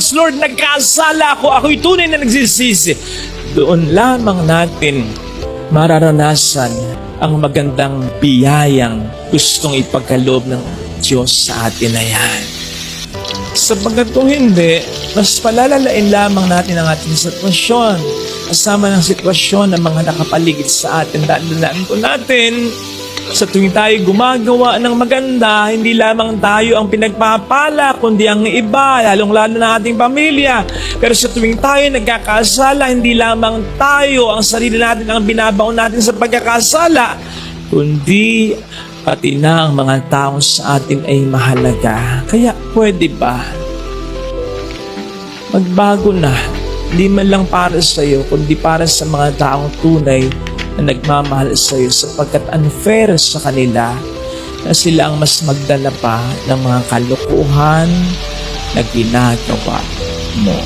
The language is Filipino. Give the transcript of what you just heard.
Yes, Lord, nagkasala ako. Ako'y tunay na nagsisisi. Doon lamang natin mararanasan ang magandang biyayang gustong ipagkaloob ng Diyos sa atin na yan. Sapagkat kung hindi, mas palalalain lamang natin ang ating sitwasyon. Kasama ng sitwasyon ng mga nakapaligid sa atin. Dalaan po natin, sa tuwing tayo gumagawa ng maganda, hindi lamang tayo ang pinagpapala, kundi ang iba, lalong-lalo na ating pamilya. Pero sa tuwing tayo nagkakasala, hindi lamang tayo ang sarili natin ang binabaon natin sa pagkakasala, kundi pati na ang mga tao sa atin ay mahalaga. Kaya pwede ba magbago na, hindi man lang para sa iyo, kundi para sa mga taong tunay na nagmamahal sa iyo, sapagkat unfair sa kanila na sila ang mas magdala pa ng mga kalokohan na ginagawa mo.